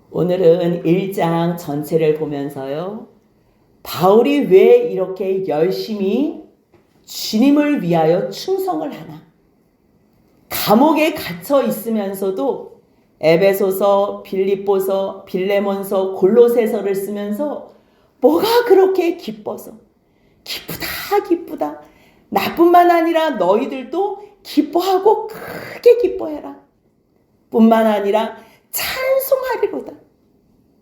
오늘은 1장 전체를 보면서요. 바울이 왜 이렇게 열심히 주님을 위하여 충성을 하나? 감옥에 갇혀 있으면서도 에베소서, 빌립보서, 빌레몬서, 골로새서를 쓰면서 뭐가 그렇게 기뻐서 기쁘다 나뿐만 아니라 너희들도 기뻐하고 크게 기뻐해라 뿐만 아니라 찬송하리로다.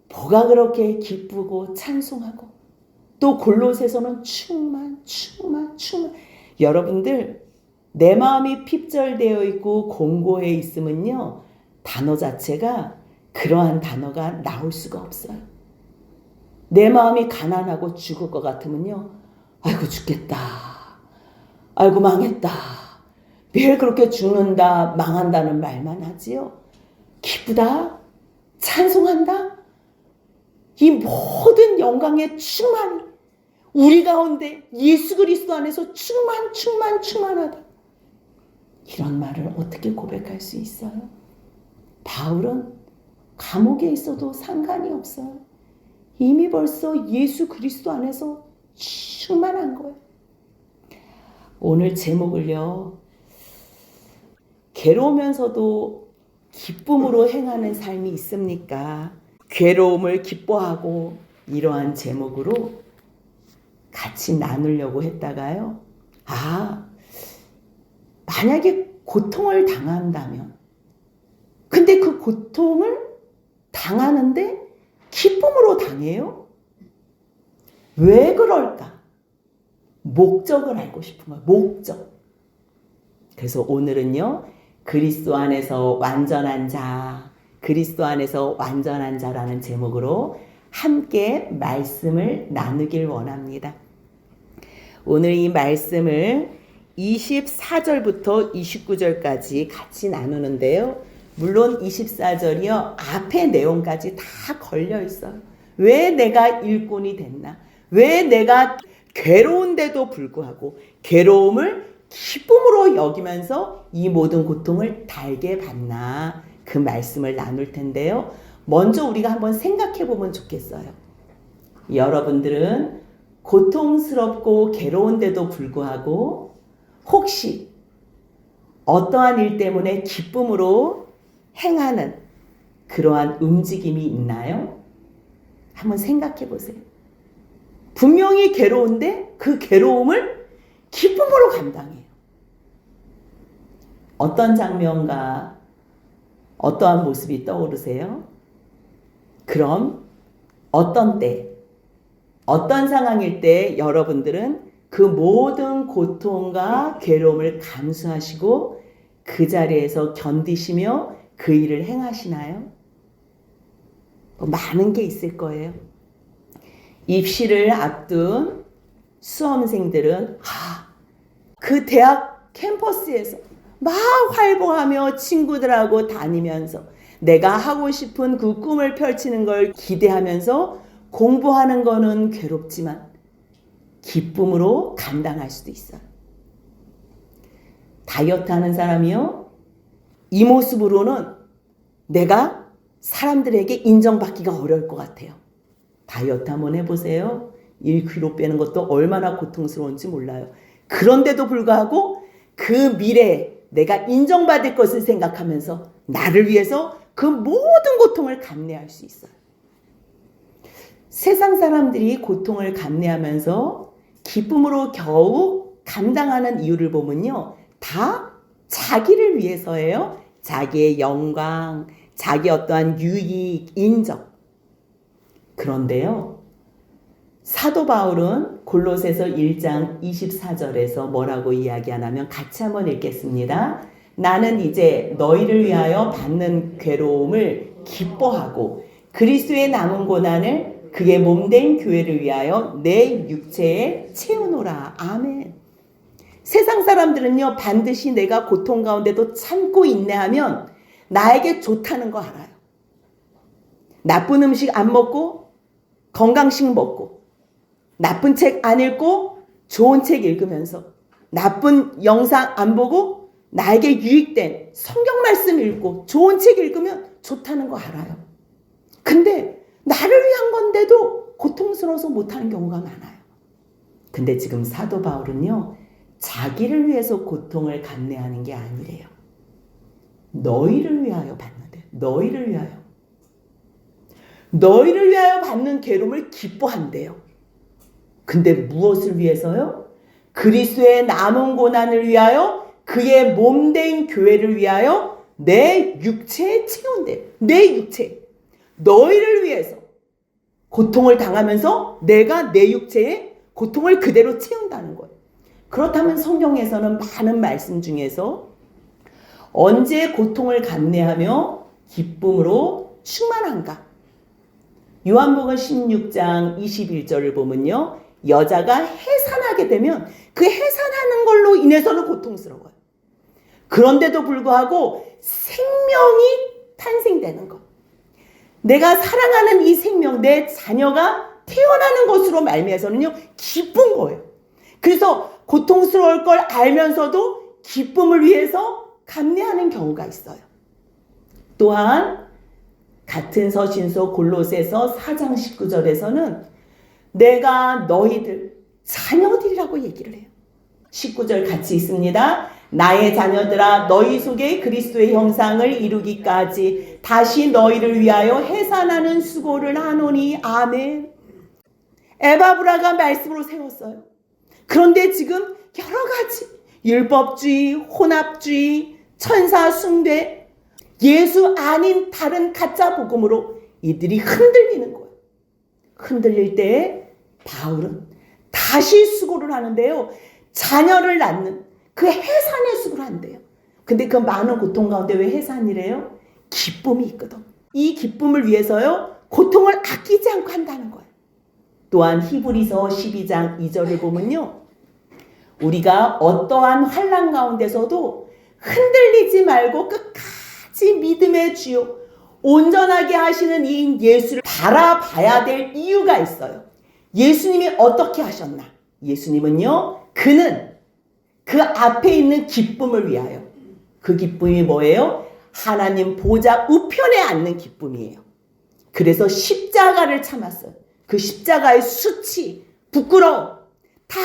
뭐가 그렇게 기쁘고 찬송하고 또 골로새서는 충만. 여러분들 내 마음이 핍절되어 있고 공고해 있으면요, 단어 자체가 그러한 단어가 나올 수가 없어요. 내 마음이 가난하고 죽을 것 같으면요, 아이고 죽겠다, 아이고 망했다, 매일 그렇게 죽는다, 망한다는 말만 하지요. 기쁘다, 찬송한다, 이 모든 영광의 충만이 우리 가운데 예수 그리스도 안에서 충만하다. 이런 말을 어떻게 고백할 수 있어요? 바울은 감옥에 있어도 상관이 없어요. 이미 벌써 예수 그리스도 안에서 충만한 거예요. 오늘 제목을요, 괴로우면서도 기쁨으로 행하는 삶이 있습니까? 괴로움을 기뻐하고, 이러한 제목으로 같이 나누려고 했다가요. 만약에 고통을 당한다면, 근데 그 고통을 당하는데 기쁨으로 당해요? 왜 그럴까? 목적을 알고 싶은 거예요. 목적. 그래서 오늘은요, 그리스도 안에서 완전한 자, 그리스도 안에서 완전한 자라는 제목으로 함께 말씀을 나누길 원합니다. 오늘 이 말씀을 24절부터 29절까지 같이 나누는데요. 물론 24절이요, 앞의 내용까지 다 걸려 있어요. 왜 내가 일꾼이 됐나? 왜 내가 괴로운데도 불구하고 괴로움을 기쁨으로 여기면서 이 모든 고통을 달게 받나? 그 말씀을 나눌 텐데요. 먼저 우리가 한번 생각해 보면 좋겠어요. 여러분들은 고통스럽고 괴로운데도 불구하고 혹시 어떠한 일 때문에 기쁨으로 행하는 그러한 움직임이 있나요? 한번 생각해 보세요. 분명히 괴로운데 그 괴로움을 기쁨으로 감당해요. 어떤 장면과 어떠한 모습이 떠오르세요? 그럼 어떤 때, 어떤 상황일 때 여러분들은 그 모든 고통과 괴로움을 감수하시고 그 자리에서 견디시며 그 일을 행하시나요? 많은 게 있을 거예요. 입시를 앞둔 수험생들은 그 대학 캠퍼스에서 막 활보하며 친구들하고 다니면서 내가 하고 싶은 그 꿈을 펼치는 걸 기대하면서 공부하는 거는 괴롭지만 기쁨으로 감당할 수도 있어요. 다이어트 하는 사람이요, 이 모습으로는 내가 사람들에게 인정받기가 어려울 것 같아요. 다이어트 한번 해보세요. 1kg 빼는 것도 얼마나 고통스러운지 몰라요. 그런데도 불구하고 그 미래에 내가 인정받을 것을 생각하면서 나를 위해서 그 모든 고통을 감내할 수 있어요. 세상 사람들이 고통을 감내하면서 기쁨으로 겨우 감당하는 이유를 보면요, 다 자기를 위해서예요. 자기의 영광, 자기 어떠한 유익, 인정. 그런데요, 사도 바울은 골로새서 1장 24절에서 뭐라고 이야기하냐면 같이 한번 읽겠습니다. 나는 이제 너희를 위하여 받는 괴로움을 기뻐하고 그리스도의 남은 고난을 그의 몸된 교회를 위하여 내 육체에 채우노라. 아멘. 세상 사람들은요, 반드시 내가 고통 가운데도 참고 인내하면 나에게 좋다는 거 알아요. 나쁜 음식 안 먹고 건강식 먹고 나쁜 책 안 읽고 좋은 책 읽으면서 나쁜 영상 안 보고 나에게 유익된 성경 말씀 읽고 좋은 책 읽으면 좋다는 거 알아요. 근데 가운데도 고통스러워서 못하는 경우가 많아요. 근데 지금 사도 바울은요, 자기를 위해서 고통을 감내하는 게 아니래요. 너희를 위하여 받는데, 너희를 위하여. 너희를 위하여 받는 괴로움을 기뻐한대요. 근데 무엇을 위해서요? 그리스도의 남은 고난을 위하여, 그의 몸된 교회를 위하여 내 육체에 채운대요. 내 육체. 너희를 위해서 고통을 당하면서 내가 내 육체에 고통을 그대로 채운다는 거예요. 그렇다면 성경에서는 많은 말씀 중에서 언제 고통을 감내하며 기쁨으로 충만한가? 요한복음 16장 21절을 보면요, 여자가 해산하게 되면 그 해산하는 걸로 인해서는 고통스러워요. 그런데도 불구하고 생명이 탄생되는 것, 내가 사랑하는 이 생명, 내 자녀가 태어나는 것으로 말미암아서는요, 기쁜 거예요. 그래서 고통스러울 걸 알면서도 기쁨을 위해서 감내하는 경우가 있어요. 또한 같은 서신서 골로새서 4장 19절에서는 내가 너희들 자녀들이라고 얘기를 해요. 19절 같이 있습니다. 나의 자녀들아, 너희 속에 그리스도의 형상을 이루기까지 다시 너희를 위하여 해산하는 수고를 하노니. 아멘. 에바브라가 말씀으로 세웠어요. 그런데 지금 여러 가지 율법주의, 혼합주의, 천사 숭배, 예수 아닌 다른 가짜 복음으로 이들이 흔들리는 거예요. 흔들릴 때 바울은 다시 수고를 하는데요, 자녀를 낳는 그 해산의 수고를 한대요. 근데 그 많은 고통 가운데 왜 해산이래요? 기쁨이 있거든. 이 기쁨을 위해서요, 고통을 아끼지 않고 한다는 거예요. 또한 히브리서 12장 2절을 보면요, 우리가 어떠한 환난 가운데서도 흔들리지 말고 끝까지 믿음의 주요 온전하게 하시는 이 예수를 바라봐야 될 이유가 있어요. 예수님이 어떻게 하셨나? 예수님은요, 그는 그 앞에 있는 기쁨을 위하여, 그 기쁨이 뭐예요? 하나님 보좌 우편에 앉는 기쁨이에요. 그래서 십자가를 참았어요. 그 십자가의 수치, 부끄러움 다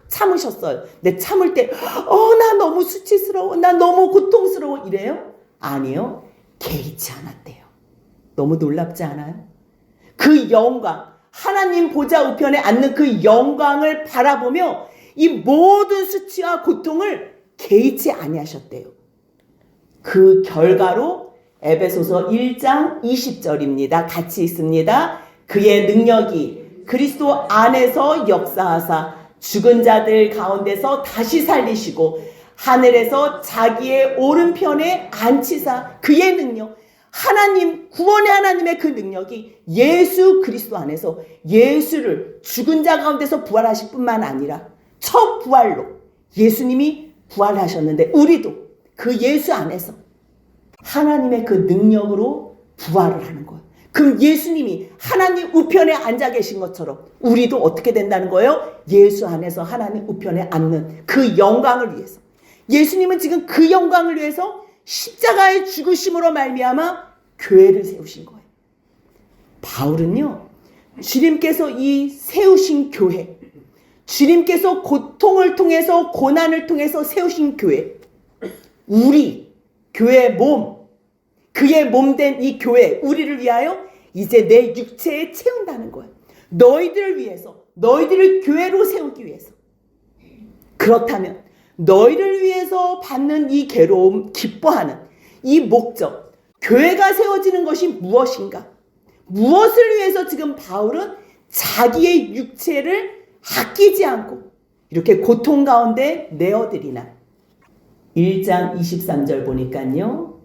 참으셨어요. 근데 참을 때 나 너무 수치스러워, 나 너무 고통스러워 이래요? 아니요, 개의치 않았대요. 너무 놀랍지 않아요? 그 영광, 하나님 보좌 우편에 앉는 그 영광을 바라보며 이 모든 수치와 고통을 개의치 아니하셨대요. 그 결과로 에베소서 1장 20절입니다. 같이 있습니다. 그의 능력이 그리스도 안에서 역사하사 죽은 자들 가운데서 다시 살리시고 하늘에서 자기의 오른편에 앉히사, 그의 능력, 하나님, 구원의 하나님의 그 능력이 예수 그리스도 안에서 예수를 죽은 자 가운데서 부활하실 뿐만 아니라 첫 부활로 예수님이 부활하셨는데 우리도 그 예수 안에서 하나님의 그 능력으로 부활을 하는 거예요. 그럼 예수님이 하나님 우편에 앉아 계신 것처럼 우리도 어떻게 된다는 거예요? 예수 안에서 하나님 우편에 앉는 그 영광을 위해서. 예수님은 지금 그 영광을 위해서 십자가의 죽으심으로 말미암아 교회를 세우신 거예요. 바울은요, 주님께서 이 세우신 교회, 주님께서 고통을 통해서 고난을 통해서 세우신 교회, 우리 교회의 몸, 그의 몸된 이 교회, 우리를 위하여 이제 내 육체에 채운다는 거예요. 너희들을 위해서, 너희들을 교회로 세우기 위해서. 그렇다면 너희를 위해서 받는 이 괴로움, 기뻐하는 이 목적, 교회가 세워지는 것이 무엇인가? 무엇을 위해서 지금 바울은 자기의 육체를 아끼지 않고 이렇게 고통 가운데 내어드리나? 1장 23절 보니까요,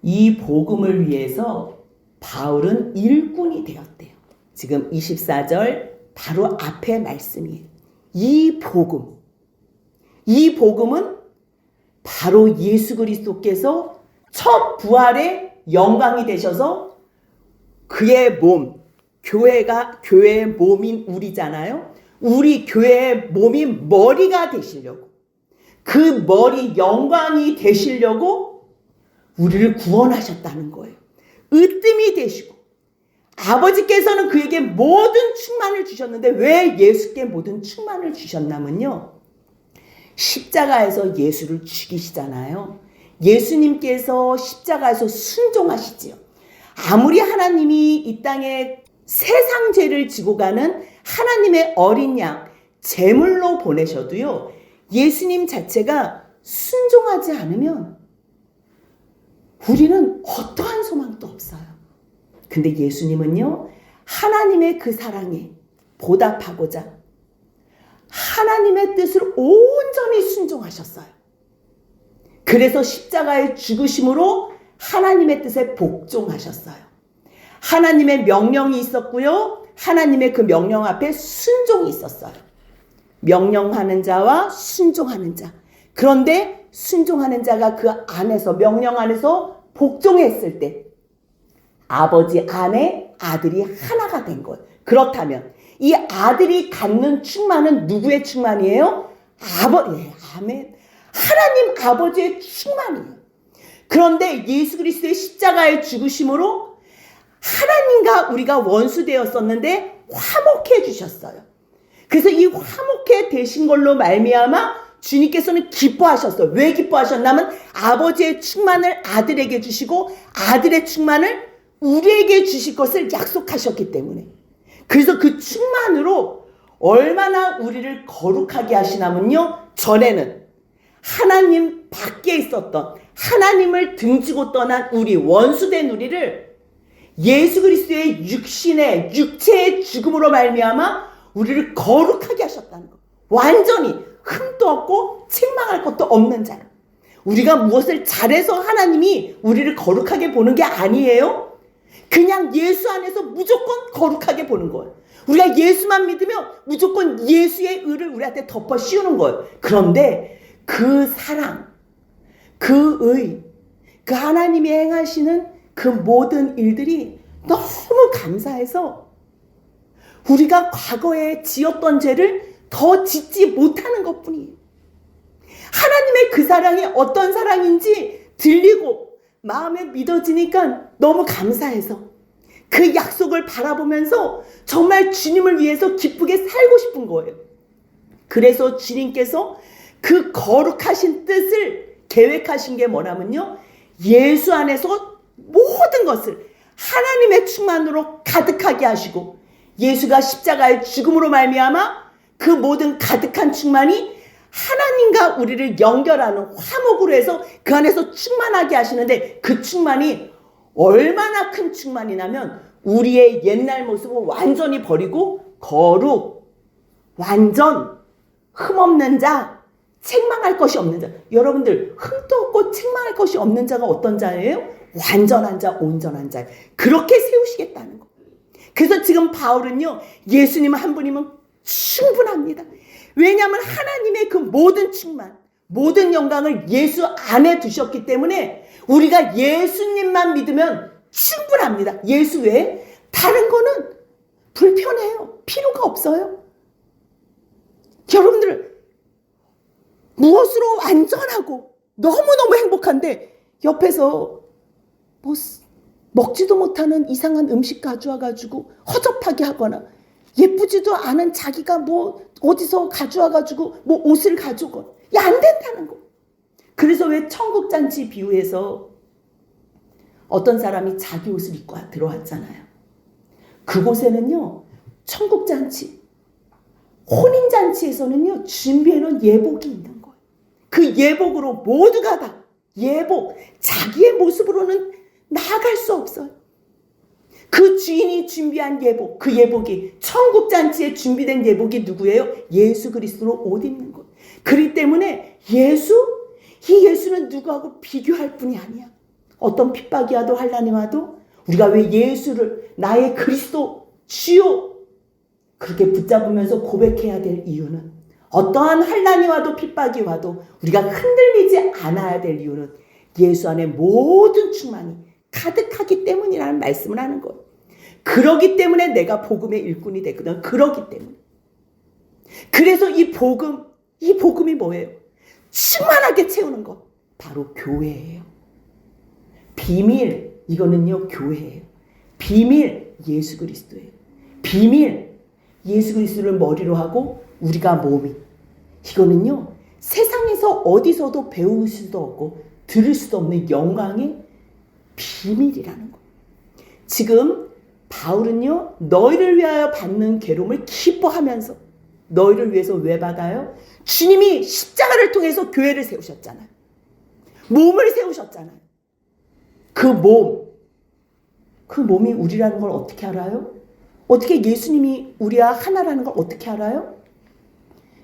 이 복음을 위해서 바울은 일꾼이 되었대요. 지금 24절 바로 앞에 말씀이에요. 이 복음은 바로 예수 그리스도께서 첫 부활의 영광이 되셔서 그의 몸, 교회의 몸인 우리잖아요. 우리 교회의 몸이 머리가 되시려고, 그 머리 영광이 되시려고 우리를 구원하셨다는 거예요. 으뜸이 되시고 아버지께서는 그에게 모든 충만을 주셨는데 왜 예수께 모든 충만을 주셨냐면요. 십자가에서 예수를 죽이시잖아요. 예수님께서 십자가에서 순종하시지요. 아무리 하나님이 이 땅에 세상 죄를 지고 가는 하나님의 어린 양 제물로 보내셔도요. 예수님 자체가 순종하지 않으면 우리는 어떠한 소망도 없어요. 근데 예수님은요. 하나님의 그 사랑에 보답하고자 하나님의 뜻을 온전히 순종하셨어요. 그래서 십자가의 죽으심으로 하나님의 뜻에 복종하셨어요. 하나님의 명령이 있었고요. 하나님의 그 명령 앞에 순종이 있었어요. 명령하는 자와 순종하는 자. 그런데 순종하는 자가 그 안에서 명령 안에서 복종했을 때 아버지 안에 아들이 하나가 된 거예요. 그렇다면 이 아들이 갖는 충만은 누구의 충만이에요? 아멘. 하나님 아버지의 충만이에요. 그런데 예수 그리스도의 십자가의 죽으심으로 하나님과 우리가 원수되었었는데 화목해 주셨어요. 그래서 이 화목해 되신 걸로 말미암아 주님께서는 기뻐하셨어요. 왜 기뻐하셨냐면 아버지의 충만을 아들에게 주시고 아들의 충만을 우리에게 주실 것을 약속하셨기 때문에. 그래서 그 충만으로 얼마나 우리를 거룩하게 하시냐면요. 전에는 하나님 밖에 있었던 하나님을 등지고 떠난 우리 원수된 우리를 예수 그리스도의 육체의 죽음으로 말미암아 우리를 거룩하게 하셨다는 것. 완전히 흠도 없고 책망할 것도 없는 자로. 우리가 무엇을 잘해서 하나님이 우리를 거룩하게 보는 게 아니에요. 그냥 예수 안에서 무조건 거룩하게 보는 거예요. 우리가 예수만 믿으면 무조건 예수의 의를 우리한테 덮어 씌우는 거예요. 그런데 그 사랑, 그 의, 그 하나님이 행하시는 그 모든 일들이 너무 감사해서 우리가 과거에 지었던 죄를 더 짓지 못하는 것뿐이에요. 하나님의 그 사랑이 어떤 사랑인지 들리고 마음에 믿어지니까 너무 감사해서 그 약속을 바라보면서 정말 주님을 위해서 기쁘게 살고 싶은 거예요. 그래서 주님께서 그 거룩하신 뜻을 계획하신 게 뭐냐면요. 예수 안에서 모든 것을 하나님의 충만으로 가득하게 하시고 예수가 십자가의 죽음으로 말미암아 그 모든 가득한 충만이 하나님과 우리를 연결하는 화목으로 해서 그 안에서 충만하게 하시는데 그 충만이 얼마나 큰 충만이냐면 우리의 옛날 모습을 완전히 버리고 거룩, 완전, 흠없는 자, 책망할 것이 없는 자. 여러분들 흠도 없고 책망할 것이 없는 자가 어떤 자예요? 완전한 자, 온전한 자. 그렇게 세우시겠다는 거. 그래서 지금 바울은요. 예수님 한 분이면 충분합니다. 왜냐하면 하나님의 그 모든 충만, 모든 영광을 예수 안에 두셨기 때문에 우리가 예수님만 믿으면 충분합니다. 예수 외에 다른 거는 불편해요. 필요가 없어요. 여러분들 무엇으로 완전하고 너무너무 행복한데 옆에서 뭐 먹지도 못하는 이상한 음식 가져와가지고 허접하게 하거나 예쁘지도 않은 자기가 뭐 어디서 가져와가지고 뭐 옷을 가져오거나 안 된다는 거. 그래서 왜 천국잔치 비유해서 어떤 사람이 자기 옷을 입고 들어왔잖아요. 그곳에는요. 천국잔치, 혼인잔치에서는요. 준비해놓은 예복이 있는 거예요. 그 예복으로 모두가 다 예복, 자기의 모습으로는 나아갈 수 없어요. 그 주인이 준비한 예복, 그 예복이 천국잔치에 준비된 예복이 누구예요? 예수 그리스도로 옷 입는 것. 그렇기 때문에 이 예수는 누구하고 비교할 뿐이 아니야. 어떤 핍박이 와도 환난이 와도 우리가 왜 예수를 나의 그리스도 주요 그렇게 붙잡으면서 고백해야 될 이유는 어떠한 환난이 와도 핍박이 와도 우리가 흔들리지 않아야 될 이유는 예수 안에 모든 충만이 가득하기 때문이라는 말씀을 하는 거예요. 그러기 때문에 내가 복음의 일꾼이 됐거든. 그러기 때문에. 그래서 이 복음이 뭐예요? 충만하게 채우는 것. 바로 교회예요. 비밀, 이거는요 교회예요. 비밀, 예수 그리스도예요. 비밀, 예수 그리스도를 머리로 하고 우리가 몸이. 이거는요, 세상에서 어디서도 배울 수도 없고 들을 수도 없는 영광의 비밀이라는 거. 지금 바울은요, 너희를 위하여 받는 괴로움을 기뻐하면서, 너희를 위해서 왜 받아요? 주님이 십자가를 통해서 교회를 세우셨잖아요. 몸을 세우셨잖아요. 그 몸이 우리라는 걸 어떻게 알아요? 어떻게 예수님이 우리와 하나라는 걸 어떻게 알아요?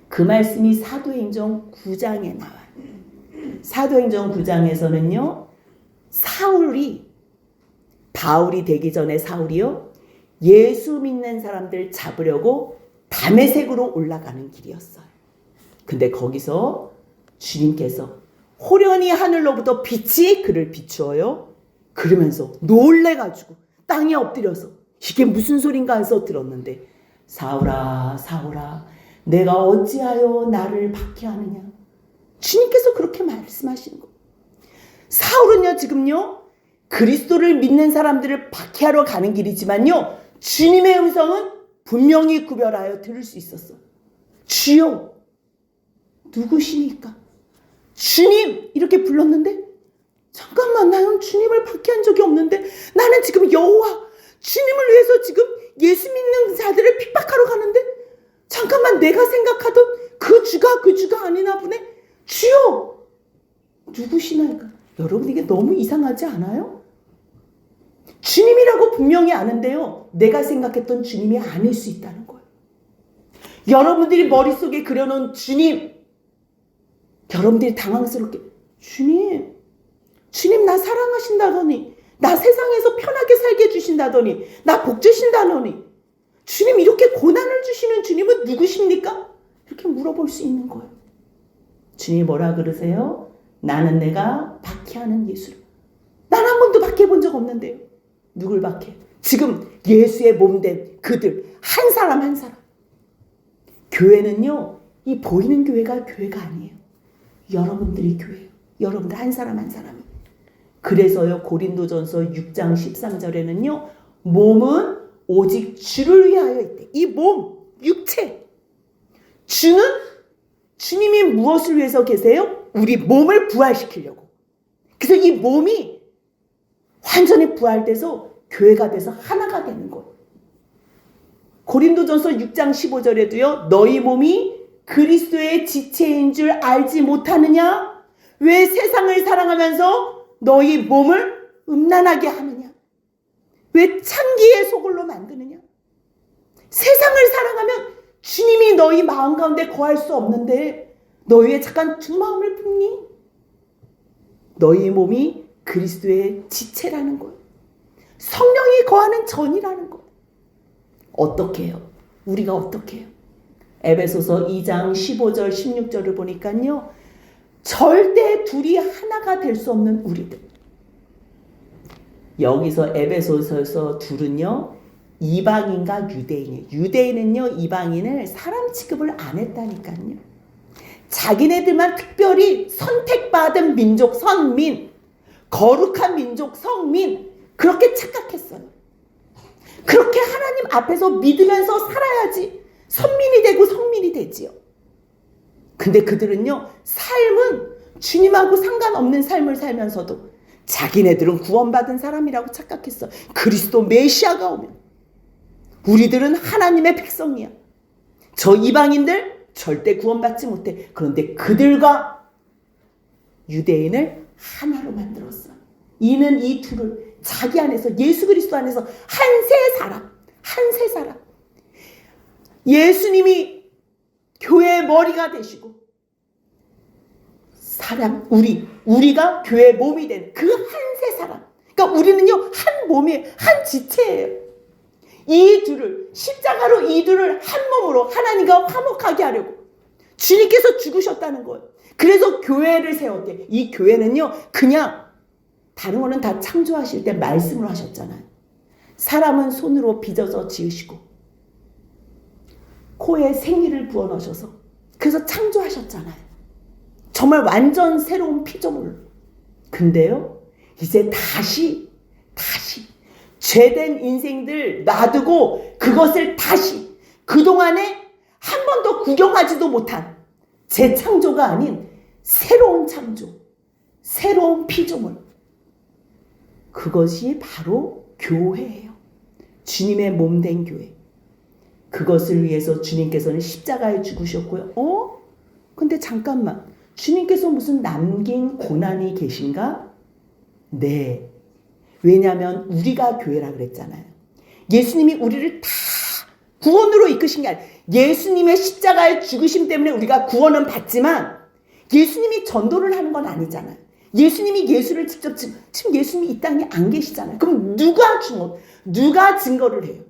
그 말씀이 사도행전 9장에 나와요. 사도행전 9장에서는요, 바울이 되기 전에 사울이요, 예수 믿는 사람들 잡으려고 다메섹으로 올라가는 길이었어요. 근데 거기서 주님께서 호련히 하늘로부터 빛이 그를 비추어요. 그러면서 놀래가지고 땅에 엎드려서 이게 무슨 소린가 해서 들었는데, 사울아 사울아 내가 어찌하여 나를 박해하느냐. 주님께서 그렇게 말씀하시는 거예요. 사울은요, 지금요, 그리스도를 믿는 사람들을 박해하러 가는 길이지만요, 주님의 음성은 분명히 구별하여 들을 수 있었어. 주여, 누구시니까? 주님! 이렇게 불렀는데, 잠깐만, 나는 주님을 박해한 적이 없는데, 나는 지금 여호와, 주님을 위해서 지금 예수 믿는 자들을 핍박하러 가는데, 잠깐만, 내가 생각하던 그 주가 아니나 보네? 주여! 누구시나이까? 여러분, 이게 너무 이상하지 않아요? 주님이라고 분명히 아는데요, 내가 생각했던 주님이 아닐 수 있다는 거예요. 여러분들이 머릿속에 그려놓은 주님, 여러분들이 당황스럽게, 주님 나 사랑하신다더니, 나 세상에서 편하게 살게 해주신다더니, 나 복 주신다더니, 주님 이렇게 고난을 주시는 주님은 누구십니까? 이렇게 물어볼 수 있는 거예요. 주님이 뭐라 그러세요? 나는 내가 박해하는 예수를. 난 한 번도 박해본 적 없는데요. 누굴 박해? 지금 예수의 몸된 그들 한 사람 한 사람. 교회는요, 이 보이는 교회가 아니에요. 여러분들이 교회예요. 여러분들 한 사람 한 사람이. 그래서요, 고린도전서 6장 13절에는요, 몸은 오직 주를 위하여 있대. 이 몸, 육체. 주님이 무엇을 위해서 계세요? 우리 몸을 부활시키려고. 그래서 이 몸이 완전히 부활돼서 교회가 돼서 하나가 되는 거예요. 고린도전서 6장 15절에도요, 너희 몸이 그리스도의 지체인 줄 알지 못하느냐? 왜 세상을 사랑하면서 너희 몸을 음란하게 하느냐? 왜 창기의 소굴로 만드느냐? 세상을 사랑하면 주님이 너희 마음 가운데 거할 수 없는데 너희 왜 잠깐 두 마음을 품니? 너희 몸이 그리스도의 지체라는 거예요. 성령이 거하는 전이라는 거예요. 어떻게 해요? 우리가 어떻게 해요? 에베소서 2장 15절 16절을 보니까요, 절대 둘이 하나가 될 수 없는 우리들. 여기서 에베소서에서 둘은요, 이방인과 유대인이에요. 유대인은요, 이방인을 사람 취급을 안 했다니까요. 자기네들만 특별히 선택받은 민족, 선민, 거룩한 민족, 성민, 그렇게 착각했어요. 그렇게 하나님 앞에서 믿으면서 살아야지 선민이 되고 성민이 되지요. 근데 그들은요, 삶은 주님하고 상관없는 삶을 살면서도 자기네들은 구원받은 사람이라고 착각했어. 그리스도 메시아가 오면 우리들은 하나님의 백성이야. 저 이방인들 절대 구원받지 못해. 그런데 그들과 유대인을 하나로 만들었어. 이는 이 둘을 자기 안에서, 예수 그리스도 안에서 한 세 사람. 예수님이 교회의 머리가 되시고 우리가 교회의 몸이 된 그 한 세 사람. 그러니까 우리는요, 한 몸이에요. 한 지체예요. 이 둘을, 십자가로 이 둘을 한 몸으로 하나님과 화목하게 하려고 주님께서 죽으셨다는 거예요. 그래서 교회를 세웠대. 이 교회는요, 그냥 다른 거는 다 창조하실 때 말씀으로 하셨잖아요. 사람은 손으로 빚어서 지으시고 코에 생기를 부어 넣으셔서 그래서 창조하셨잖아요. 정말 완전 새로운 피조물로. 근데요, 이제 다시 죄된 인생들 놔두고 그것을 다시 그동안에 한 번도 구경하지도 못한 재창조가 아닌 새로운 창조, 새로운 피조물. 그것이 바로 교회예요. 주님의 몸된 교회. 그것을 위해서 주님께서는 십자가에 죽으셨고요. 근데 잠깐만. 주님께서 무슨 남긴 고난이 계신가? 네. 왜냐하면 우리가 교회라 그랬잖아요. 예수님이 우리를 다 구원으로 이끄신 게 아니에요. 예수님의 십자가의 죽으심 때문에 우리가 구원은 받지만 예수님이 전도를 하는 건 아니잖아요. 예수님이 예수를 직접 지금 예수님이 이 땅에 안 계시잖아요. 그럼 누가 증거를 해요?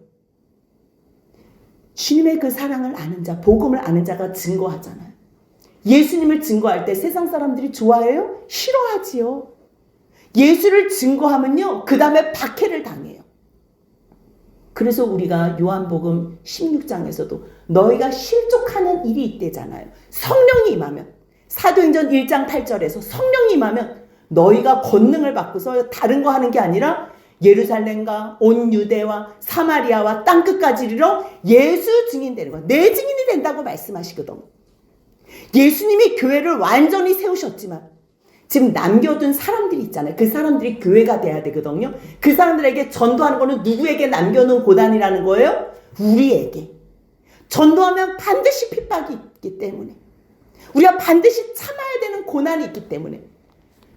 주님의 그 사랑을 아는 자, 복음을 아는 자가 증거하잖아요. 예수님을 증거할 때 세상 사람들이 좋아해요? 싫어하지요. 예수를 증거하면요, 그 다음에 박해를 당해요. 그래서 우리가 요한복음 16장에서도 너희가 실족하는 일이 있대잖아요. 성령이 임하면, 사도행전 1장 8절에서 성령이 임하면 너희가 권능을 받고서 다른 거 하는 게 아니라 예루살렘과 온 유대와 사마리아와 땅끝까지 이르러 예수 증인되는 거야. 내 증인이 된다고 말씀하시거든. 예수님이 교회를 완전히 세우셨지만 지금 남겨둔 사람들이 있잖아요. 그 사람들이 교회가 돼야 되거든요. 그 사람들에게 전도하는 거는 누구에게 남겨놓은 고난이라는 거예요? 우리에게. 전도하면 반드시 핍박이 있기 때문에, 우리가 반드시 참아야 되는 고난이 있기 때문에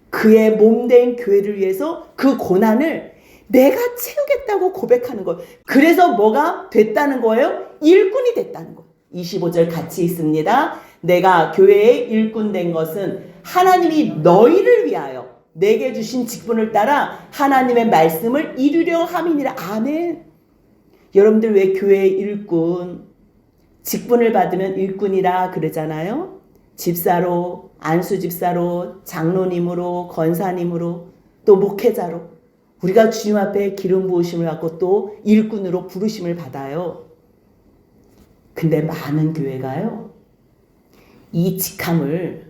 그의 몸된 교회를 위해서 그 고난을 내가 채우겠다고 고백하는 거예요. 그래서 뭐가 됐다는 거예요? 일꾼이 됐다는 거예요. 25절 같이 있습니다. 내가 교회의 일꾼 된 것은 하나님이 너희를 위하여 내게 주신 직분을 따라 하나님의 말씀을 이루려 함이니라. 아멘. 여러분들 왜 교회의 일꾼, 직분을 받으면 일꾼이라 그러잖아요. 집사로, 안수집사로, 장로님으로, 권사님으로, 또 목회자로 우리가 주님 앞에 기름 부으심을 받고 또 일꾼으로 부르심을 받아요. 근데 많은 교회가요, 이 직함을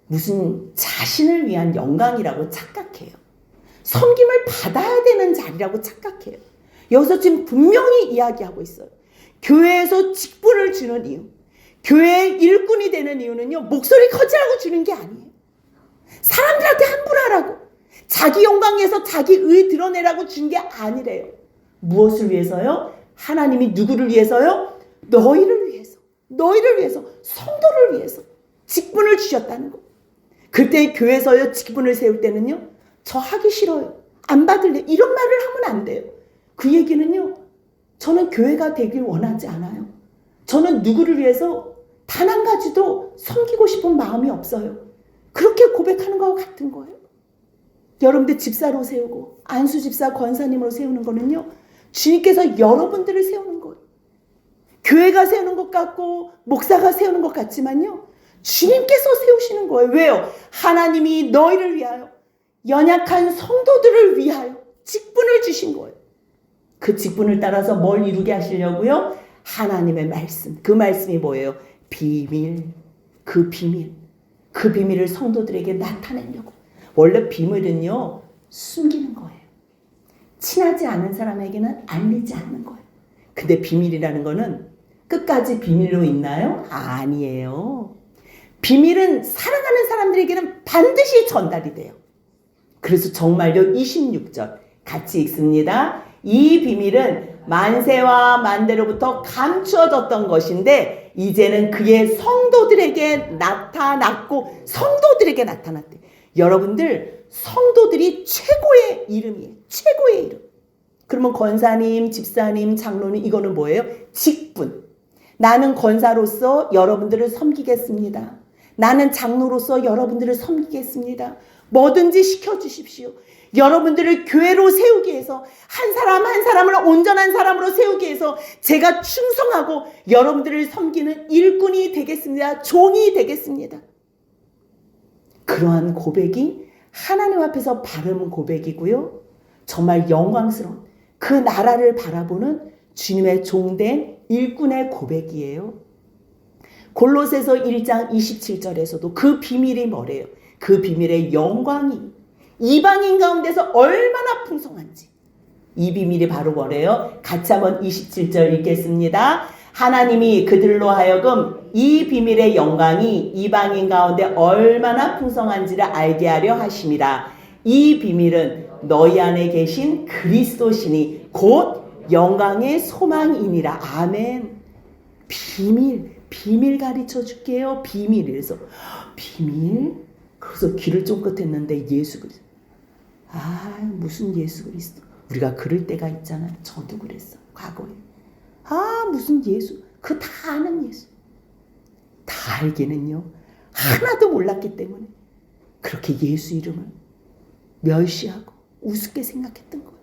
무슨 자신을 위한 영광이라고 착각해요. 섬김을 받아야 되는 자리라고 착각해요. 여기서 지금 분명히 이야기하고 있어요. 교회에서 직분을 주는 이유, 교회의 일꾼이 되는 이유는요, 목소리 커지라고 주는 게 아니에요. 사람들한테 함부로 하라고, 자기 영광에서 자기 의 드러내라고 준 게 아니래요. 무엇을 위해서요? 하나님이 누구를 위해서요? 너희를 위해서, 성도를 위해서 직분을 주셨다는 거. 그때 교회에서요, 직분을 세울 때는요, 저 하기 싫어요, 안 받을래, 이런 말을 하면 안 돼요. 그 얘기는요, 저는 교회가 되길 원하지 않아요. 저는 누구를 위해서 단 한 가지도 섬기고 싶은 마음이 없어요. 그렇게 고백하는 거와 같은 거예요. 여러분들 집사로 세우고 안수집사 권사님으로 세우는 거는요, 주님께서 여러분들을 세우는 거예요. 교회가 세우는 것 같고 목사가 세우는 것 같지만요, 주님께서 세우시는 거예요. 왜요? 하나님이 너희를 위하여, 연약한 성도들을 위하여 직분을 주신 거예요. 그 직분을 따라서 뭘 이루게 하시려고요? 하나님의 말씀. 그 말씀이 뭐예요? 비밀. 그 비밀을 성도들에게 나타내려고. 원래 비밀은요, 숨기는 거예요. 친하지 않은 사람에게는 알리지 않는 거예요. 근데 비밀이라는 거는 끝까지 비밀로 있나요? 아니에요. 비밀은 사랑하는 사람들에게는 반드시 전달이 돼요. 그래서 정말요, 26절 같이 읽습니다. 이 비밀은 만세와 만대로부터 감추어졌던 것인데 이제는 그의 성도들에게 나타났고, 성도들에게 나타났대. 여러분들, 성도들이 최고의 이름이에요. 최고의 이름. 그러면 권사님, 집사님, 장로님, 이거는 뭐예요? 직분. 나는 권사로서 여러분들을 섬기겠습니다. 나는 장로로서 여러분들을 섬기겠습니다. 뭐든지 시켜주십시오. 여러분들을 교회로 세우기 위해서, 한 사람 한 사람을 온전한 사람으로 세우기 위해서 제가 충성하고 여러분들을 섬기는 일꾼이 되겠습니다. 종이 되겠습니다. 그러한 고백이 하나님 앞에서 바른 고백이고요, 정말 영광스러운 그 나라를 바라보는 주님의 종된 일꾼의 고백이에요. 골로새서 1장 27절에서도 그 비밀이 뭐래요? 그 비밀의 영광이 이방인 가운데서 얼마나 풍성한지, 이 비밀이 바로 뭐래요? 같이 한번 27절 읽겠습니다. 하나님이 그들로 하여금 이 비밀의 영광이 이방인 가운데 얼마나 풍성한지를 알게 하려 하심이라. 이 비밀은 너희 안에 계신 그리스도시니 곧 영광의 소망이니라. 아멘. 비밀 가르쳐 줄게요. 비밀이래서 비밀? 그래서 귀를 쫑긋했는데 예수 그리스도. 무슨 예수 그리스도. 우리가 그럴 때가 있잖아요. 저도 그랬어. 과거에. 무슨 예수. 그 다 아는 예수. 다 알기는요. 하나도 몰랐기 때문에 그렇게 예수 이름을 멸시하고 우습게 생각했던 거예요.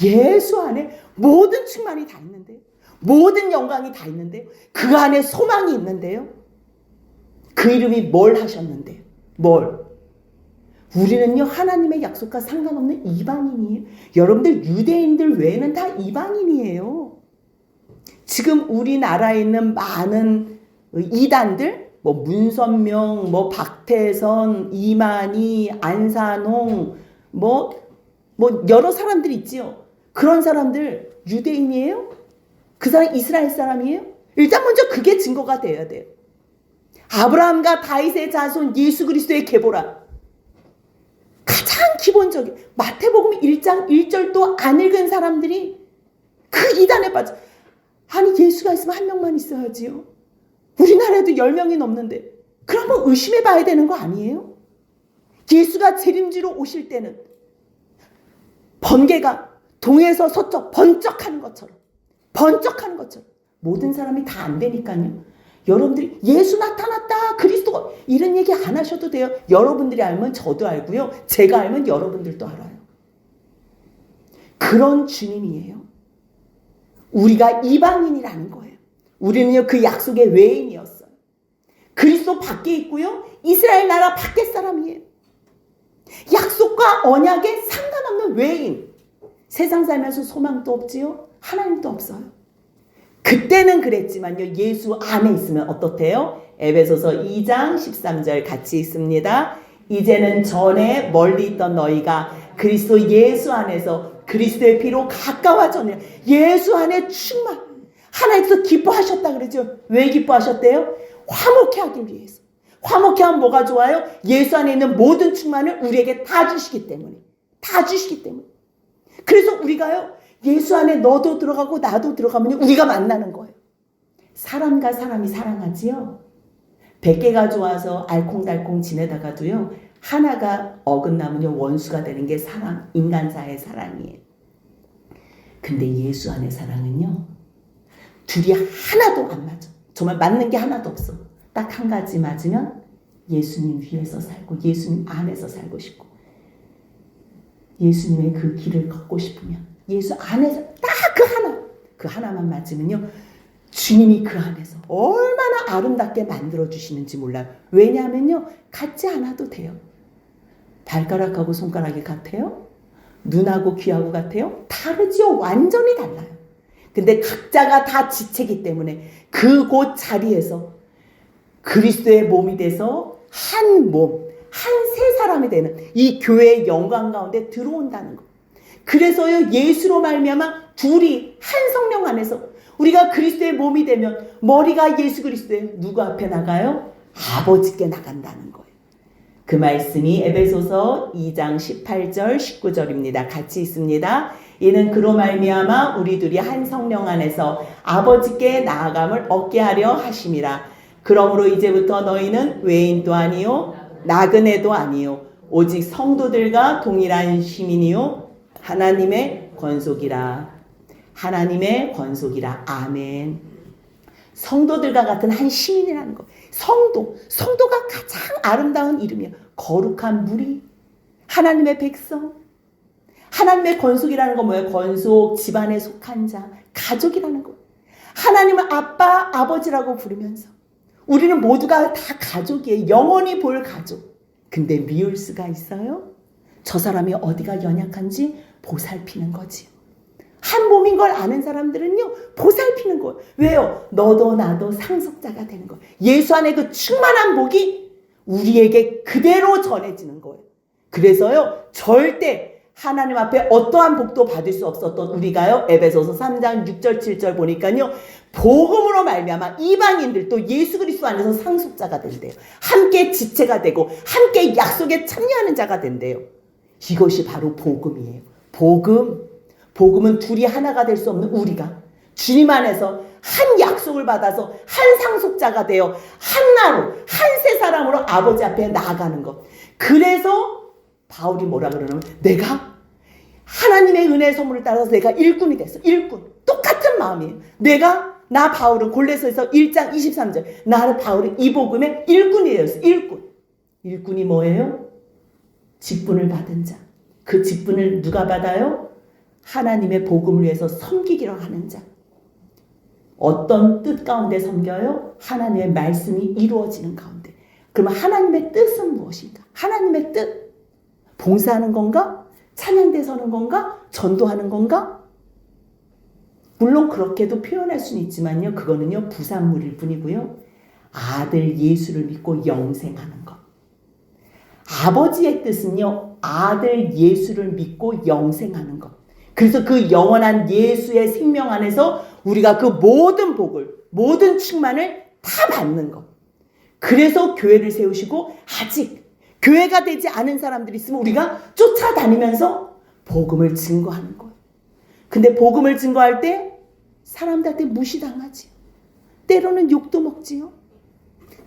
예수 안에 모든 충만이 다 있는데요. 모든 영광이 다 있는데요. 그 안에 소망이 있는데요. 그 이름이 뭘 하셨는데요. 뭘? 우리는요, 하나님의 약속과 상관없는 이방인이에요. 여러분들 유대인들 외에는 다 이방인이에요. 지금 우리나라에 있는 많은 이단들, 뭐 문선명, 뭐 박태선, 이만희, 안산홍, 뭐 여러 사람들 있지요. 그런 사람들 유대인이에요? 그 사람 이스라엘 사람이에요? 일단 먼저 그게 증거가 돼야 돼요. 아브라함과 다윗의 자손 예수 그리스도의 계보라. 가장 기본적인 마태복음 1장 1절도 안 읽은 사람들이 그 이단에 빠져. 아니 예수가 있으면 한 명만 있어야지요. 우리나라에도 10명이 넘는데 그럼 한번 의심해 봐야 되는 거 아니에요? 예수가 재림지로 오실 때는 번개가 동에서 서쪽 번쩍하는 것처럼 모든 사람이 다 안 되니까요. 여러분들이 예수 나타났다 그리스도가 이런 얘기 안 하셔도 돼요. 여러분들이 알면 저도 알고요. 제가 알면 여러분들도 알아요. 그런 주님이에요. 우리가 이방인이라는 거예요. 우리는요 그 약속의 외인이었어요. 그리스도 밖에 있고요. 이스라엘 나라 밖에 사람이에요. 약속과 언약에 상관없는 외인. 세상 살면서 소망도 없지요. 하나님도 없어요. 그때는 그랬지만요. 예수 안에 있으면 어떻대요? 에베소서 2장 13절 같이 있습니다. 이제는 전에 멀리 있던 너희가 그리스도 예수 안에서 그리스도의 피로 가까워졌네요. 예수 안에 충만. 하나님께서 기뻐하셨다 그러죠. 왜 기뻐하셨대요? 화목해 하기 위해서. 화목해 하면 뭐가 좋아요? 예수 안에 있는 모든 충만을 우리에게 다 주시기 때문에. 그래서 우리가요. 예수 안에 너도 들어가고 나도 들어가면 우리가 만나는 거예요. 사람과 사람이 사랑하지요. 100개가 좋아서 알콩달콩 지내다가도요. 하나가 어긋나면요. 원수가 되는 게 사랑, 인간사의 사랑이에요. 근데 예수 안의 사랑은요. 둘이 하나도 안 맞아. 정말 맞는 게 하나도 없어. 딱 한 가지 맞으면 예수님 위에서 살고 예수님 안에서 살고 싶고 예수님의 그 길을 걷고 싶으면 예수 안에서 딱 그 하나만 맞으면요. 주님이 그 안에서 얼마나 아름답게 만들어주시는지 몰라요. 왜냐하면요. 같지 않아도 돼요. 발가락하고 손가락이 같아요? 눈하고 귀하고 같아요? 다르지요. 완전히 달라요. 근데 각자가 다 지체이기 때문에 그곳 자리에서 그리스도의 몸이 돼서 한 몸, 한 세 사람이 되는 이 교회의 영광 가운데 들어온다는 거. 그래서요 예수로 말미암아 둘이 한 성령 안에서 우리가 그리스도의 몸이 되면 머리가 예수 그리스도예요. 누구 앞에 나가요? 아버지께 나간다는 거예요. 그 말씀이 에베소서 2장 18절 19절입니다. 같이 있습니다. 이는 그로 말미암아 우리 둘이 한 성령 안에서 아버지께 나아감을 얻게 하려 하심이라. 그러므로 이제부터 너희는 외인도 아니요 나그네도 아니요 오직 성도들과 동일한 시민이요 하나님의 권속이라. 아멘. 성도들과 같은 한 시민이라는 거. 성도가 가장 아름다운 이름이에요. 거룩한 무리, 하나님의 백성, 하나님의 권속이라는 건 뭐예요? 권속, 집안에 속한 자, 가족이라는 거. 하나님을 아빠, 아버지라고 부르면서 우리는 모두가 다 가족이에요. 영원히 볼 가족. 근데 미울 수가 있어요? 저 사람이 어디가 연약한지 보살피는 거지. 한 몸인 걸 아는 사람들은요. 보살피는 거예요. 왜요? 너도 나도 상속자가 되는 거예요. 예수 안에 그 충만한 복이 우리에게 그대로 전해지는 거예요. 그래서요. 절대 하나님 앞에 어떠한 복도 받을 수 없었던 우리가요, 에베소서 3장 6절 7절 보니까요, 복음으로 말미암아 이방인들도 예수 그리스도 안에서 상속자가 된대요. 함께 지체가 되고 함께 약속에 참여하는 자가 된대요. 이것이 바로 복음이에요. 복음은 둘이 하나가 될 수 없는 우리가 주님 안에서 한 약속을 받아서 한 상속자가 되어 한나로 한 세 사람으로 아버지 앞에 나아가는 것. 그래서 바울이 뭐라 그러냐면 내가 하나님의 은혜의 선물을 따라서 내가 일꾼이 됐어. 일꾼. 똑같은 마음이에요. 나 바울은 골로새서 1장 23절 나는 바울은 이 복음의 일꾼이 되었어. 일꾼이 뭐예요? 직분을 받은 자. 그 직분을 누가 받아요? 하나님의 복음을 위해서 섬기기로 하는 자. 어떤 뜻 가운데 섬겨요? 하나님의 말씀이 이루어지는 가운데. 그러면 하나님의 뜻은 무엇인가? 하나님의 뜻. 봉사하는 건가? 찬양대 서는 건가? 전도하는 건가? 물론 그렇게도 표현할 수는 있지만요. 그거는요. 부산물일 뿐이고요. 아들 예수를 믿고 영생하는 것. 아버지의 뜻은요. 아들 예수를 믿고 영생하는 것. 그래서 그 영원한 예수의 생명 안에서 우리가 그 모든 복을, 모든 충만을 다 받는 것. 그래서 교회를 세우시고 아직 교회가 되지 않은 사람들이 있으면 우리가 쫓아다니면서 복음을 증거하는 거예요. 근데 복음을 증거할 때 사람들한테 무시당하지요. 때로는 욕도 먹지요.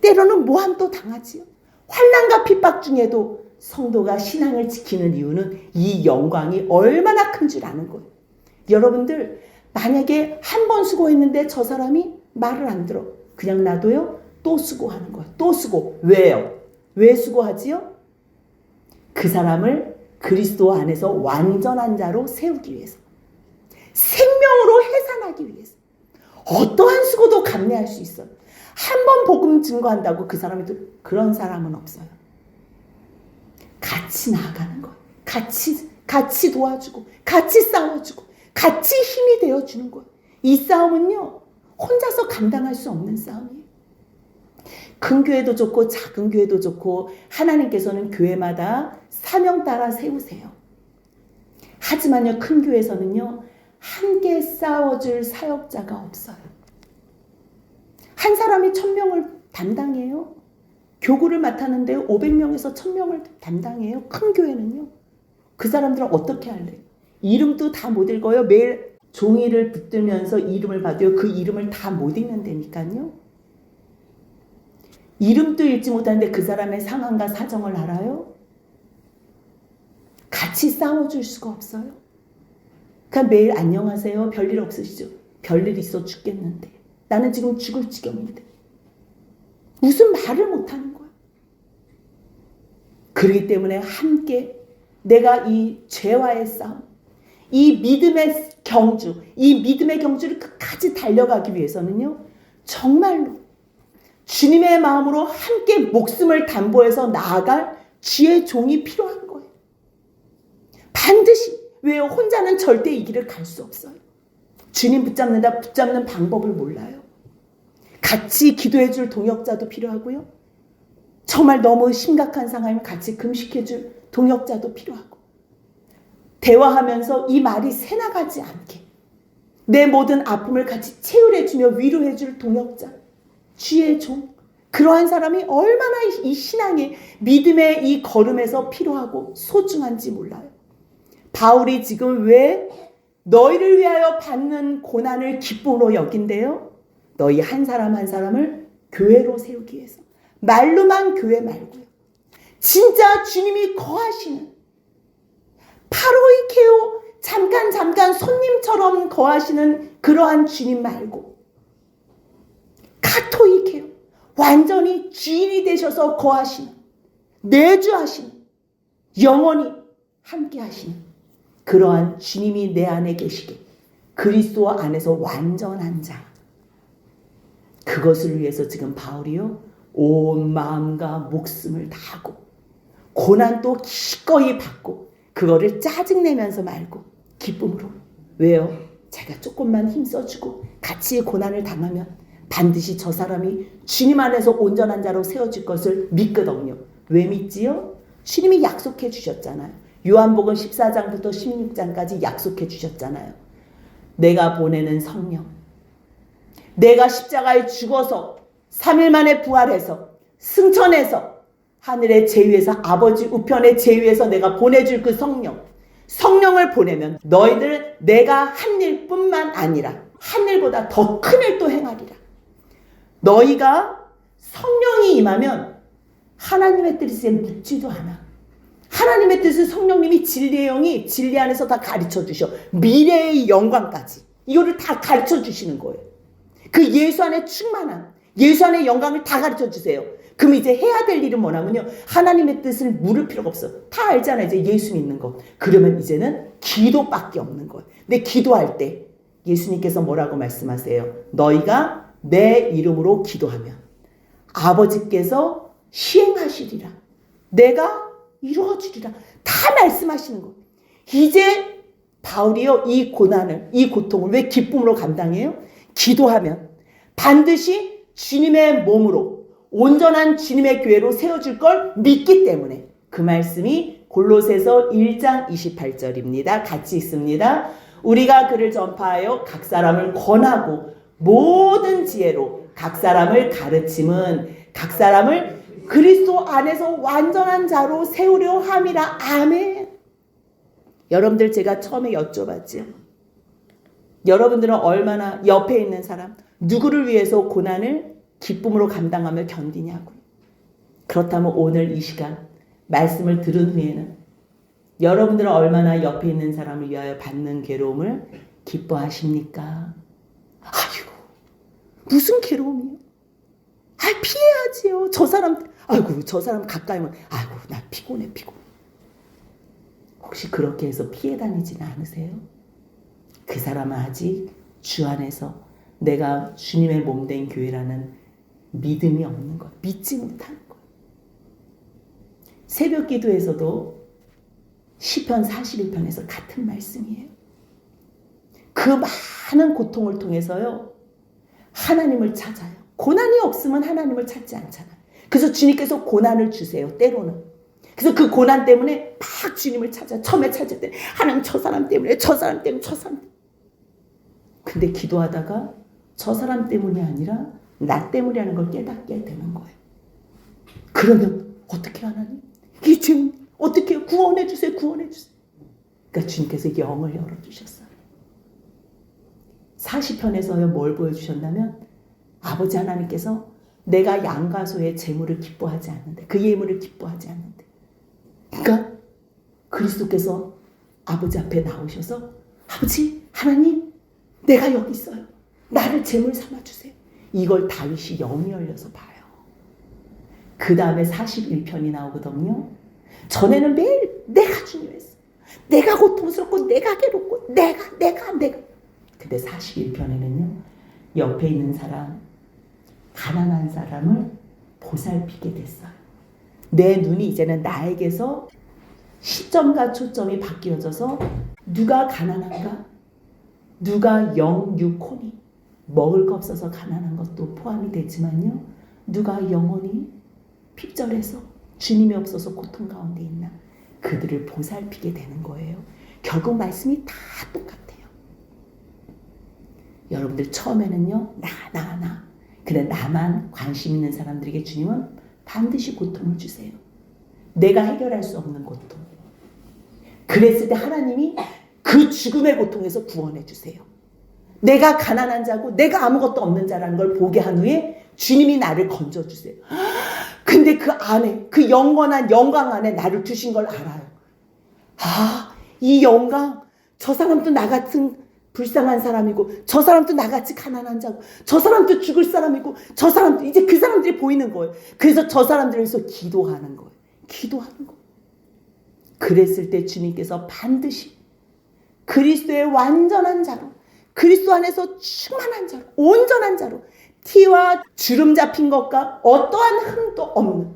때로는 모함도 당하지요. 환난과 핍박 중에도 성도가 신앙을 지키는 이유는 이 영광이 얼마나 큰 줄 아는 거예요. 여러분들 만약에 한 번 수고했는데 저 사람이 말을 안 들어. 그냥 놔둬요. 또 수고하는 거예요. 또 수고. 왜요? 왜 수고하지요? 그 사람을 그리스도 안에서 완전한 자로 세우기 위해서. 생명으로 해산하기 위해서. 어떠한 수고도 감내할 수 있어요. 한 번 복음 증거한다고 그 사람이 그런 사람은 없어요. 같이 나아가는 거예요. 같이 도와주고 같이 싸워주고 같이 힘이 되어주는 거예요. 이 싸움은요. 혼자서 감당할 수 없는 싸움이에요. 큰 교회도 좋고 작은 교회도 좋고 하나님께서는 교회마다 사명 따라 세우세요. 하지만요. 큰 교회에서는요. 함께 싸워줄 사역자가 없어요. 한 사람이 1000명을 담당해요. 교구를 맡았는데 500명에서 1000명을 담당해요. 큰 교회는요. 그 사람들은 어떻게 할래요? 이름도 다 못 읽어요. 매일 종이를 붙들면서 이름을 봐도요. 그 이름을 다 못 읽는다니까요. 이름도 읽지 못하는데 그 사람의 상황과 사정을 알아요? 같이 싸워줄 수가 없어요. 그냥 매일 안녕하세요. 별일 없으시죠? 별일 있어 죽겠는데. 나는 지금 죽을 지경인데. 무슨 말을 못하는 거야. 그렇기 때문에 함께 내가 이 죄와의 싸움, 이 믿음의 경주를 끝까지 달려가기 위해서는요. 정말로 주님의 마음으로 함께 목숨을 담보해서 나아갈 주의 종이 필요한 거예요. 반드시. 왜요? 혼자는 절대 이 길을 갈 수 없어요. 주님 붙잡는 방법을 몰라요. 같이 기도해 줄 동역자도 필요하고요. 정말 너무 심각한 상황이면 같이 금식해 줄 동역자도 필요하고. 대화하면서 이 말이 새나가지 않게 내 모든 아픔을 같이 체휼해 주며 위로해 줄 동역자, 주의 종. 그러한 사람이 얼마나 이 신앙의 믿음의 이 걸음에서 필요하고 소중한지 몰라요. 바울이 지금 왜 너희를 위하여 받는 고난을 기쁨으로 여긴대요? 너희 한 사람 한 사람을 교회로 세우기 위해서. 말로만 교회 말고요. 진짜 주님이 거하시는 파로이케오 잠깐 손님처럼 거하시는 그러한 주님 말고 카토이케오 완전히 주인이 되셔서 거하시는 내주하시는 영원히 함께 하시는 그러한 주님이 내 안에 계시게 그리스도 안에서 완전한 자. 그것을 위해서 지금 바울이요. 온 마음과 목숨을 다하고 고난도 기꺼이 받고 그거를 짜증내면서 말고 기쁨으로. 왜요? 제가 조금만 힘써주고 같이 고난을 당하면 반드시 저 사람이 주님 안에서 온전한 자로 세워질 것을 믿거든요. 왜 믿지요? 주님이 약속해 주셨잖아요. 요한복음 14장부터 16장까지 약속해 주셨잖아요. 내가 보내는 성령, 내가 십자가에 죽어서 3일 만에 부활해서 승천해서 하늘의 제위에서 아버지 우편의 제위에서 내가 보내줄 그 성령을 보내면 너희들 내가 한 일뿐만 아니라 한 일보다 더 큰 일 또 행하리라. 너희가 성령이 임하면 하나님의 뜻에 묻지도 않아. 하나님의 뜻은 성령님이 진리의 영이 진리 안에서 다 가르쳐 주셔. 미래의 영광까지 이거를 다 가르쳐 주시는 거예요. 그 예수 안에 충만함, 예수 안의 영광을 다 가르쳐 주세요. 그럼 이제 해야 될 일은 뭐냐면요, 하나님의 뜻을 물을 필요가 없어. 다 알잖아, 이제 예수 믿는 거. 그러면 이제는 기도밖에 없는 거예요. 근데 기도할 때 예수님께서 뭐라고 말씀하세요? 너희가 내 이름으로 기도하면 아버지께서 시행하시리라. 내가 이루어주리라. 다 말씀하시는 거예요. 이제 바울이요, 이 고난을, 이 고통을 왜 기쁨으로 감당해요? 기도하면 반드시 주님의 몸으로 온전한 주님의 교회로 세워줄 걸 믿기 때문에. 그 말씀이 골로새서 1장 28절입니다. 같이 읽습니다. 우리가 그를 전파하여 각 사람을 권하고 모든 지혜로 각 사람을 가르침은 각 사람을 그리스도 안에서 완전한 자로 세우려 함이라. 아멘. 여러분들, 제가 처음에 여쭤봤죠. 여러분들은 얼마나 옆에 있는 사람, 누구를 위해서 고난을 기쁨으로 감당하며 견디냐고요. 그렇다면 오늘 이 시간 말씀을 들은 후에는 여러분들은 얼마나 옆에 있는 사람을 위하여 받는 괴로움을 기뻐하십니까? 아이고, 무슨 괴로움이요? 피해야지요. 저 사람 가까이 오면 아이고, 나 피곤해. 혹시 그렇게 해서 피해 다니지는 않으세요? 그 사람은 아직 주 안에서 내가 주님의 몸된 교회라는 믿음이 없는 거예요. 믿지 못하는 거예요. 새벽 기도에서도 시편 41편에서 같은 말씀이에요. 그 많은 고통을 통해서요, 하나님을 찾아요. 고난이 없으면 하나님을 찾지 않잖아요. 그래서 주님께서 고난을 주세요, 때로는. 그래서 그 고난 때문에 막 주님을 찾아. 처음에 찾을 때 하나님, 저 사람 때문에. 근데 기도하다가 저 사람 때문이 아니라 나 때문이라는 걸 깨닫게 되는 거예요. 그러면 어떻게 하나님? 이제 어떻게 구원해 주세요. 그러니까 주님께서 영을 열어주셨어요. 40편에서요, 뭘 보여주셨냐면 아버지 하나님께서 내가 양가소의 재물을 기뻐하지 않는데, 그 예물을 기뻐하지 않는데, 그러니까 그리스도께서 아버지 앞에 나오셔서 아버지 하나님, 내가 여기 있어요. 나를 재물 삼아주세요. 이걸 다윗이 영이 열려서 봐요. 그 다음에 41편이 나오거든요. 전에는 매일 내가 중요했어. 내가 고통스럽고 내가 괴롭고 내가. 근데 41편에는요, 옆에 있는 사람, 가난한 사람을 보살피게 됐어요. 내 눈이 이제는 나에게서 시점과 초점이 바뀌어져서 누가 가난한가? 누가 영육혼이 먹을 거 없어서 가난한 것도 포함이 되지만요, 누가 영혼이 핍절해서 주님이 없어서 고통 가운데 있나? 그들을 보살피게 되는 거예요. 결국 말씀이 다 똑같아요. 여러분들 처음에는요, 나. 그래, 나만 관심 있는 사람들에게 주님은 반드시 고통을 주세요. 내가 해결할 수 없는 고통. 그랬을 때 하나님이 그 죽음의 고통에서 구원해 주세요. 내가 가난한 자고 내가 아무것도 없는 자라는 걸 보게 한 후에 주님이 나를 건져주세요. 근데 그 안에, 그 영원한 영광 안에 나를 두신 걸 알아요. 이 영광, 저 사람도 나 같은 불쌍한 사람이고, 저 사람도 나같이 가난한 자고, 저 사람도 죽을 사람이고, 저 사람도, 이제 그 사람들이 보이는 거예요. 그래서 저 사람들을 위해서 기도하는 거예요. 그랬을 때 주님께서 반드시 그리스도의 완전한 자로, 그리스도 안에서 충만한 자로, 온전한 자로, 티와 주름 잡힌 것과 어떠한 흠도 없는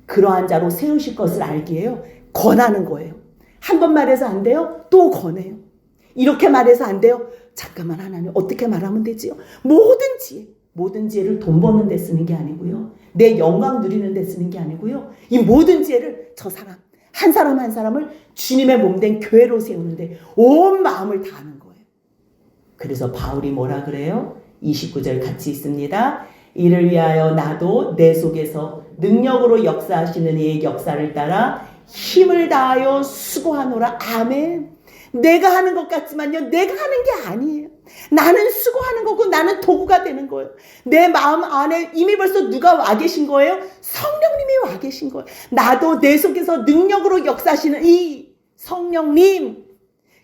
그러한 자로 세우실 것을 알기에요, 권하는 거예요. 한 번 말해서 안 돼요? 또 권해요. 이렇게 말해서 안 돼요? 잠깐만, 하나님 어떻게 말하면 되지요? 모든 지혜를 돈 버는 데 쓰는 게 아니고요, 내 영광 누리는 데 쓰는 게 아니고요, 이 모든 지혜를 저 사람, 한 사람 한 사람을 주님의 몸된 교회로 세우는데 온 마음을 다하는 거예요. 그래서 바울이 뭐라 그래요? 29절 같이 있습니다. 이를 위하여 나도 내 속에서 능력으로 역사하시는 이의 역사를 따라 힘을 다하여 수고하노라. 아멘. 내가 하는 것 같지만요, 내가 하는 게 아니에요. 나는 수고하는 거고 나는 도구가 되는 거예요. 내 마음 안에 이미 벌써 누가 와 계신 거예요? 성령님이 와 계신 거예요. 나도 내 속에서 능력으로 역사하시는 이 성령님,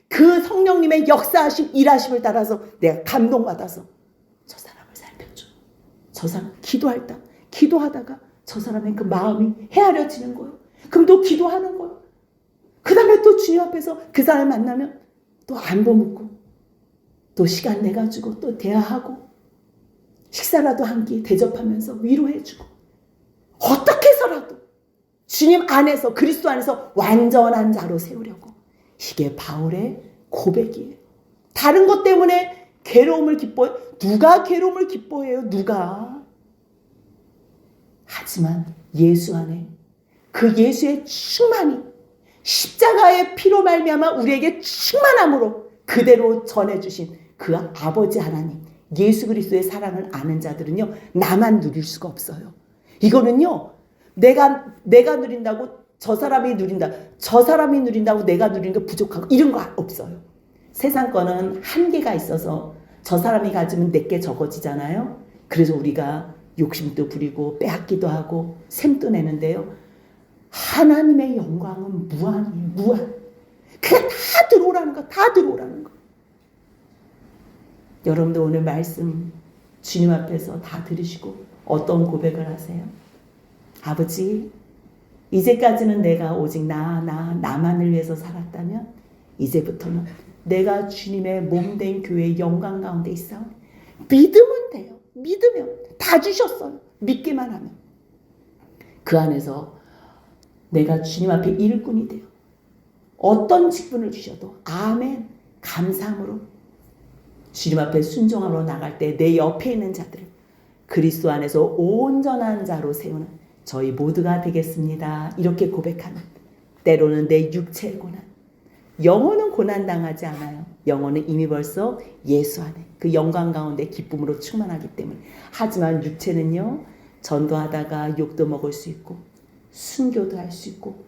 그 성령님의 역사하심, 일하심을 따라서 내가 감동받아서 저 사람을 살펴줘. 저 사람 기도하다가 저 사람의 그 마음이 헤아려지는 거예요. 그럼 또 기도하는 거예요. 그 다음에 또 주님 앞에서 그 사람 만나면 또 안부 묻고 또 시간 내가지고 또 대화하고 식사라도 한 끼 대접하면서 위로해주고 어떻게 해서라도 주님 안에서 그리스도 안에서 완전한 자로 세우려고. 이게 바울의 고백이에요. 다른 것 때문에 괴로움을 기뻐해요? 누가 괴로움을 기뻐해요? 누가? 하지만 예수 안에 그 예수의 충만이 십자가의 피로 말미암아 우리에게 충만함으로 그대로 전해주신 그 아버지 하나님 예수 그리스도의 사랑을 아는 자들은요, 나만 누릴 수가 없어요. 이거는요, 내가 누린다고 저 사람이 누린다, 저 사람이 누린다고 내가 누리는 게 부족하고 이런 거 없어요. 세상 거는 한계가 있어서 저 사람이 가지면 내게 적어지잖아요. 그래서 우리가 욕심도 부리고 빼앗기도 하고 샘도 내는데요, 하나님의 영광은 무한이에요. 무한. 그게 다 들어오라는 거. 다 들어오라는 거. 여러분들 오늘 말씀 주님 앞에서 다 들으시고 어떤 고백을 하세요? 아버지, 이제까지는 내가 오직 나만을 위해서 살았다면 이제부터는 내가 주님의 몸된 교회의 영광 가운데 있사오니 믿으면 돼요. 믿으면 다 주셨어요. 믿기만 하면. 그 안에서 내가 주님 앞에 일꾼이 돼요. 어떤 직분을 주셔도 아멘 감사함으로 주님 앞에 순종하러 나갈 때 내 옆에 있는 자들을 그리스도 안에서 온전한 자로 세우는 저희 모두가 되겠습니다. 이렇게 고백하는, 때로는 내 육체의 고난, 영혼은 고난당하지 않아요. 영혼은 이미 벌써 예수 안에 그 영광 가운데 기쁨으로 충만하기 때문에. 하지만 육체는요, 전도하다가 욕도 먹을 수 있고 순교도 할 수 있고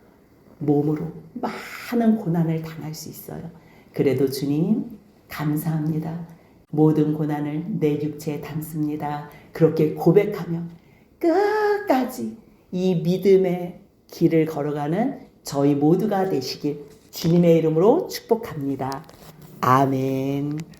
몸으로 많은 고난을 당할 수 있어요. 그래도 주님 감사합니다. 모든 고난을 내 육체에 담습니다. 그렇게 고백하며 끝까지 이 믿음의 길을 걸어가는 저희 모두가 되시길 주님의 이름으로 축복합니다. 아멘.